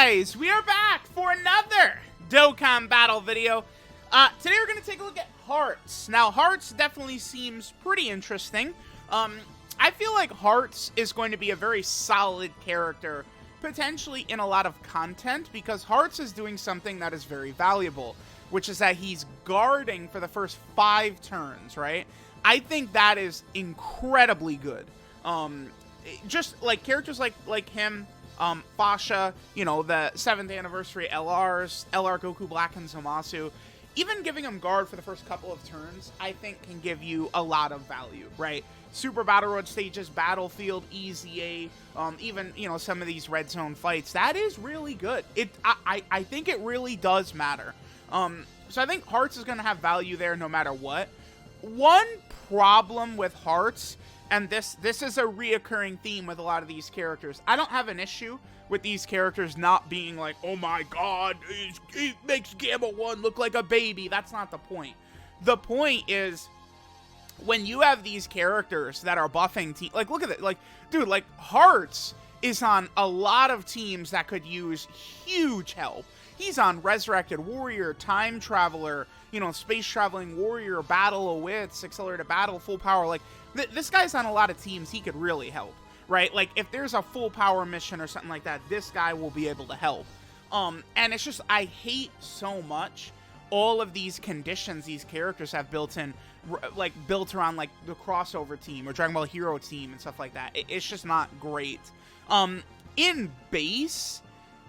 guys, we are back for another Dokkan battle video. Today we're going to take a look at Hearts. Now, Hearts definitely seems pretty interesting. I feel like Hearts is going to be a very solid character, potentially in a lot of content, because Hearts is doing something that is very valuable, which is that he's guarding for the first 5 turns, right? I think that is incredibly good. Just like characters like him, Fasha, you know, the 7th anniversary LRs, LR Goku Black and Zamasu, even giving him guard for the first couple of turns, I think can give you a lot of value, right? Super Battle Road stages, Battlefield, EZA, even, you know, some of these Red Zone fights, that is really good. I think it really does matter. So I think Hearts is going to have value there no matter what. One problem with Hearts, and this is a reoccurring theme with a lot of these characters. I don't have an issue with these characters not being like, oh my god, it makes Gamma 1 look like a baby. That's not the point. The point is, when you have these characters that are buffing teams, like, look at it, like, dude, like, Hearts is on a lot of teams that could use huge help. He's on Resurrected Warrior, Time Traveler, you know, Space Traveling Warrior, Battle of Wits, Accelerated Battle, Full Power. Like, this guy's on a lot of teams. He could really help, right? Like, if there's a Full Power mission or something like that, this guy will be able to help. And it's just, I hate so much all of these conditions these characters have built in, like, built around, like, the crossover team or Dragon Ball Hero team and stuff like that. It's just not great. In base,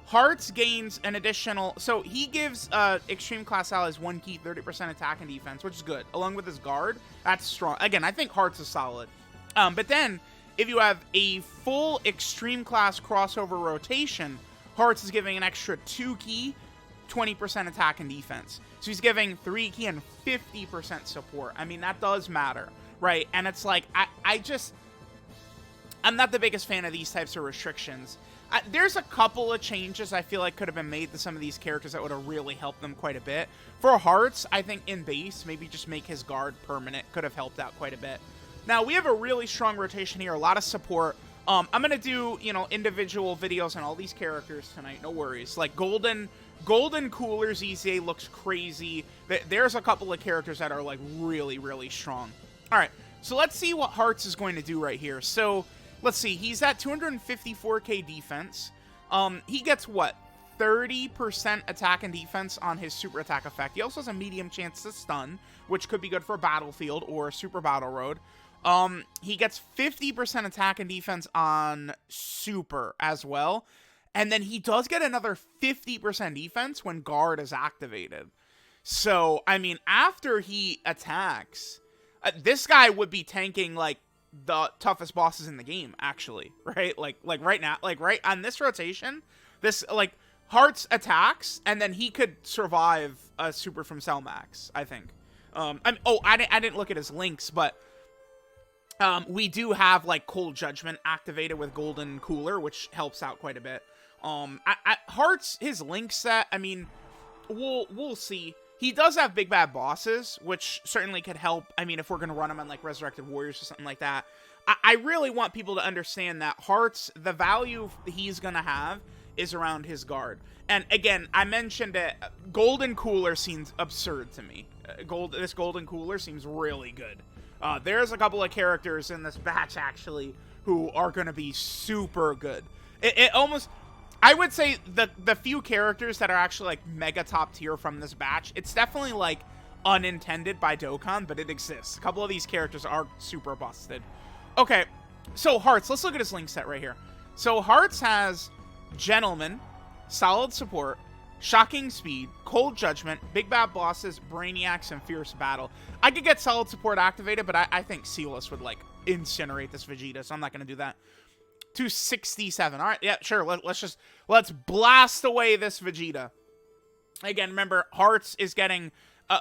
Hearts gains an additional, so he gives Extreme Class Allies 1 key, 30% attack and defense, which is good. Along with his guard, that's strong. Again, I think Hearts is solid. But then, if you have a full Extreme Class crossover rotation, Hearts is giving an extra 2 key, 20% attack and defense. So he's giving 3 key and 50% support. I mean, that does matter, right? And it's like, I'm not the biggest fan of these types of restrictions. There's a couple of changes I feel like could have been made to some of these characters that would have really helped them quite a bit. For Hearts, I think in base, maybe just make his guard permanent could have helped out quite a bit. Now, we have a really strong rotation here, a lot of support. I'm going to do, you know, individual videos on all these characters tonight, no worries. Like, Golden Cooler's EZA looks crazy. There's a couple of characters that are, like, really, really strong. Alright, so let's see what Hearts is going to do right here. So, let's see, he's at 254k defense. He gets, what, 30% attack and defense on his super attack effect. He also has a medium chance to stun, which could be good for Battlefield or Super Battle Road. He gets 50% attack and defense on super as well. And then he does get another 50% defense when guard is activated. So, I mean, after he attacks, this guy would be tanking, like, the toughest bosses in the game, actually, right? Like right now, like right on this rotation, this, like, Hearts attacks, and then he could survive a super from Cellmax, I think. I didn't look at his links, but we do have, like, Cold Judgment activated with Golden Cooler, which helps out quite a bit. Hearts, his link set, I mean, we'll see. He does have big bad bosses, which certainly could help. I mean, if we're going to run him on, like, Resurrected Warriors or something like that. I really want people to understand that Hearts, the value he's going to have is around his guard. And again, I mentioned it, Golden Cooler seems absurd to me. This Golden Cooler seems really good. There's a couple of characters in this batch, actually, who are going to be super good. It almost, I would say the few characters that are actually, like, mega top tier from this batch, it's definitely, like, unintended by Dokkan, but it exists. A couple of these characters are super busted. Okay, so Hearts, let's look at his link set right here. So Hearts has Gentleman, Solid Support, Shocking Speed, Cold Judgment, Big Bad Bosses, Brainiacs, and Fierce Battle. I could get Solid Support activated, but I think Sealess would, like, incinerate this Vegeta, so I'm not going to do that. 267. All right, yeah, sure. Let's blast away this Vegeta. Again, remember, Hearts is getting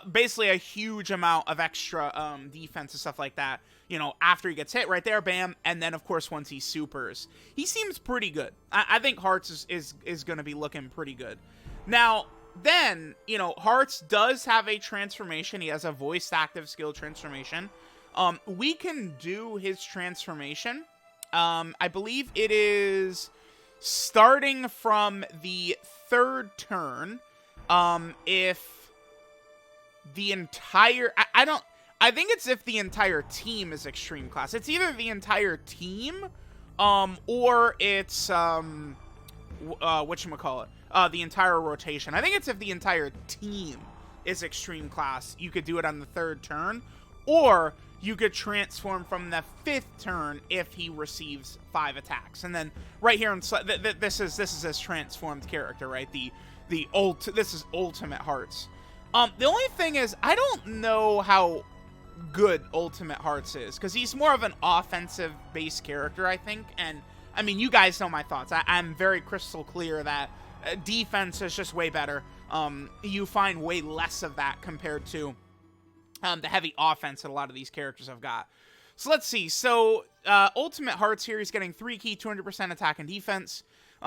basically a huge amount of extra defense and stuff like that. You know, after he gets hit, right there, bam, and then of course once he supers, he seems pretty good. I think Hearts is going to be looking pretty good. Now, then, you know, Hearts does have a transformation. He has a voice active skill transformation. We can do his transformation. I believe it is starting from the 3rd turn, if the entire... I think it's if the entire team is extreme class. It's either the entire team, or it's, whatchamacallit, the entire rotation. I think it's if the entire team is extreme class, you could do it on the 3rd turn, or you could transform from the 5th turn if he receives 5 attacks. And then right here, this is his transformed character, right? This is Ultimate Hearts. The only thing is, I don't know how good Ultimate Hearts is, because he's more of an offensive based character, I think. And I mean, you guys know my thoughts. I'm very crystal clear that defense is just way better. You find way less of that compared to the heavy offense that a lot of these characters have got. So let's see. So Ultimate Hearts here, he's getting 3 key, 200% attack and defense.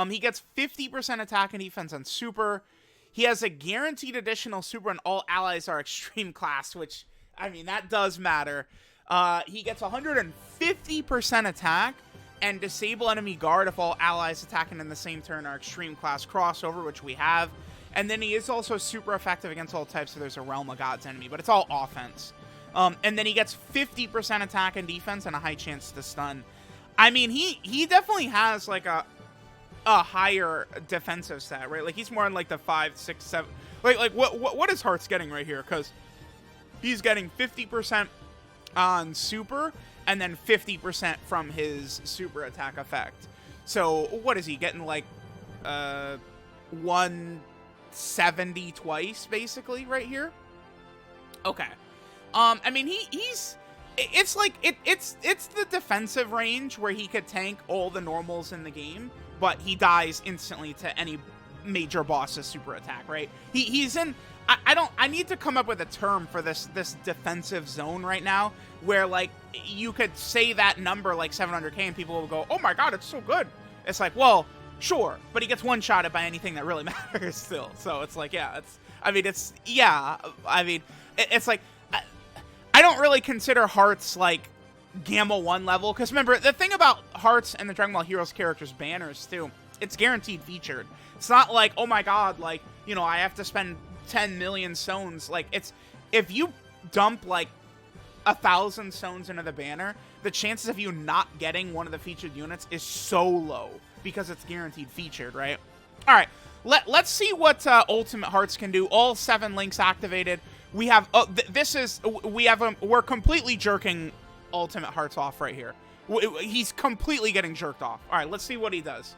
He gets 50% attack and defense on super. He has a guaranteed additional super and all allies are extreme class, which, I mean, that does matter. He gets 150% attack and disable enemy guard if all allies attacking in the same turn are extreme class crossover, which we have. And then he is also super effective against all types, so there's a Realm of Gods enemy, but it's all offense. And then he gets 50% attack and defense and a high chance to stun. I mean, he definitely has like a higher defensive stat, right? Like he's more in like the 5, 6, 7. Like what is Hearts getting right here? Because he's getting 50% on super and then 50% from his super attack effect. So what is he getting, like 170 twice basically right here? Okay. I mean it's the defensive range where he could tank all the normals in the game, but he dies instantly to any major boss's super attack, right? He's in... I need to come up with a term for this defensive zone right now, where, like, you could say that number, like, 700k, and people will go, oh my god, it's so good. It's like, well, sure, but he gets one-shotted by anything that really matters still. So it's like, yeah, it's like, I don't really consider Hearts, like, Gamma 1 level, because remember, the thing about Hearts and the Dragon Ball Heroes characters' banners, too, it's guaranteed featured. It's not like, oh my god, like, you know, I have to spend 10 million stones. Like, it's, if you dump like 1,000 stones into the banner, the chances of you not getting one of the featured units is so low because it's guaranteed featured, right? All right, let's see what Ultimate Hearts can do. All 7 links activated. We have we're completely jerking Ultimate Hearts off right here. He's completely getting jerked off. All right, let's see what he does.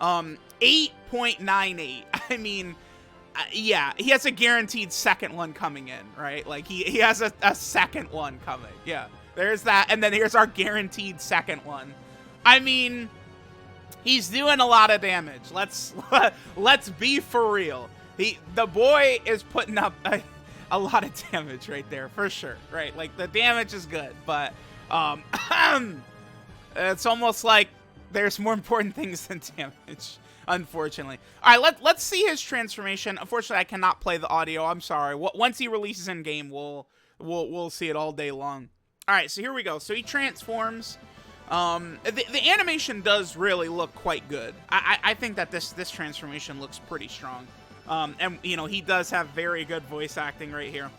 8.98. I mean, yeah, he has a guaranteed second one coming in, right? Like, he has a second one coming. Yeah, there's that. And then here's our guaranteed second one. I mean, he's doing a lot of damage. Let's be for real. The boy is putting up a lot of damage right there, for sure, right? Like, the damage is good, but it's almost like there's more important things than damage, unfortunately. All right, let's see his transformation. Unfortunately, I cannot play the audio. I'm sorry. Once he releases in game, we'll see it all day long. All right, so here we go. So he transforms. The animation does really look quite good. I think that this transformation looks pretty strong. And you know, he does have very good voice acting right here.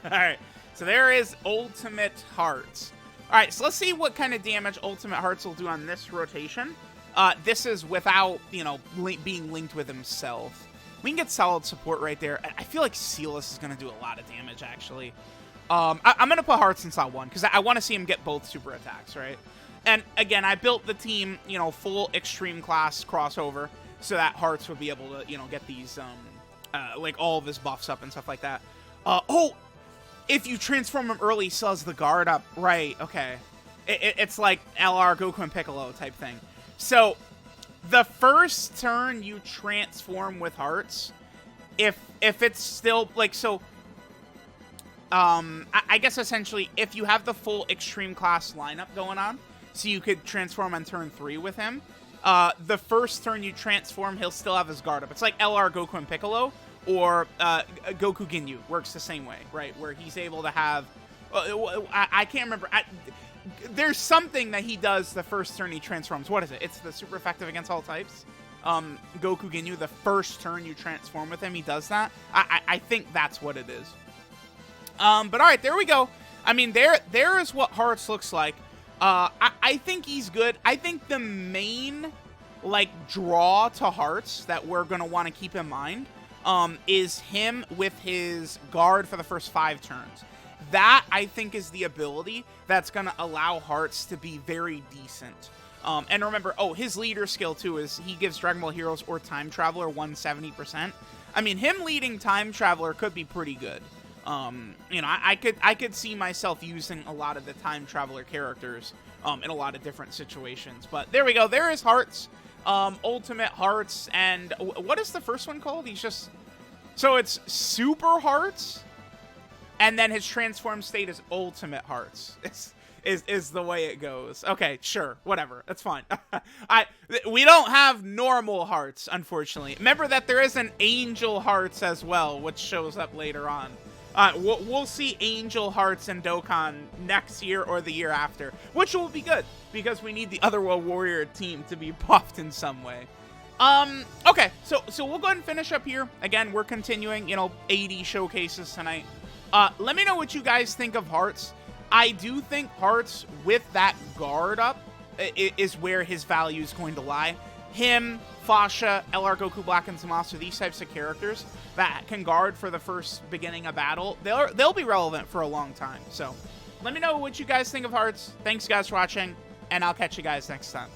All right, so there is Ultimate Hearts. All right, so let's see what kind of damage Ultimate Hearts will do on this rotation. This is without, you know, being linked with himself. We can get solid support right there. I feel like Silas is going to do a lot of damage, actually. I'm going to put Hearts in slot 1, because I want to see him get both super attacks, right? And, again, I built the team, you know, full extreme class crossover, so that Hearts would be able to, you know, get these, like, all of his buffs up and stuff like that. Oh! If you transform him early, he still has the guard up. Right, okay. It's like LR, Goku, and Piccolo type thing. So, the first turn you transform with Hearts, if it's still, like, so, I guess essentially, if you have the full extreme class lineup going on, so you could transform on turn 3 with him, the first turn you transform, he'll still have his guard up. It's like LR, Goku, and Piccolo, or Goku Ginyu works the same way, right? Where he's able to have... I can't remember. there's something that he does the first turn he transforms. What is it? It's the super effective against all types. Goku Ginyu, the first turn you transform with him, he does that. I think that's what it is. But all right, there we go. I mean, there is what Hearts looks like. I think he's good. I think the main, like, draw to Hearts that we're going to want to keep in mind is him with his guard for the first 5 turns. That, I think, is the ability that's going to allow Hearts to be very decent. And remember, his leader skill, too, is he gives Dragon Ball Heroes or Time Traveler 170%. I mean, him leading Time Traveler could be pretty good. You know, I could see myself using a lot of the Time Traveler characters in a lot of different situations. But there we go. There is Hearts, Ultimate Hearts, and what is the first one called? He's just... So it's Super Hearts, and then his transformed state is Ultimate Hearts. Is the way it goes. Okay, sure, whatever. That's fine. We don't have normal Hearts, unfortunately. Remember that there is an Angel Hearts as well, which shows up later on. We'll see Angel Hearts and Dokkan next year or the year after, which will be good, because we need the Otherworld Warrior team to be buffed in some way. Okay, so we'll go ahead and finish up here. Again, we're continuing, you know, 80 showcases tonight. Let me know what you guys think of Hearts. I do think Hearts with that guard up is where his value is going to lie. Him, Fasha, LR Goku Black, and Zamasu, these types of characters that can guard for the first beginning of battle, they'll be relevant for a long time. So let me know what you guys think of Hearts. Thanks, guys, for watching, and I'll catch you guys next time.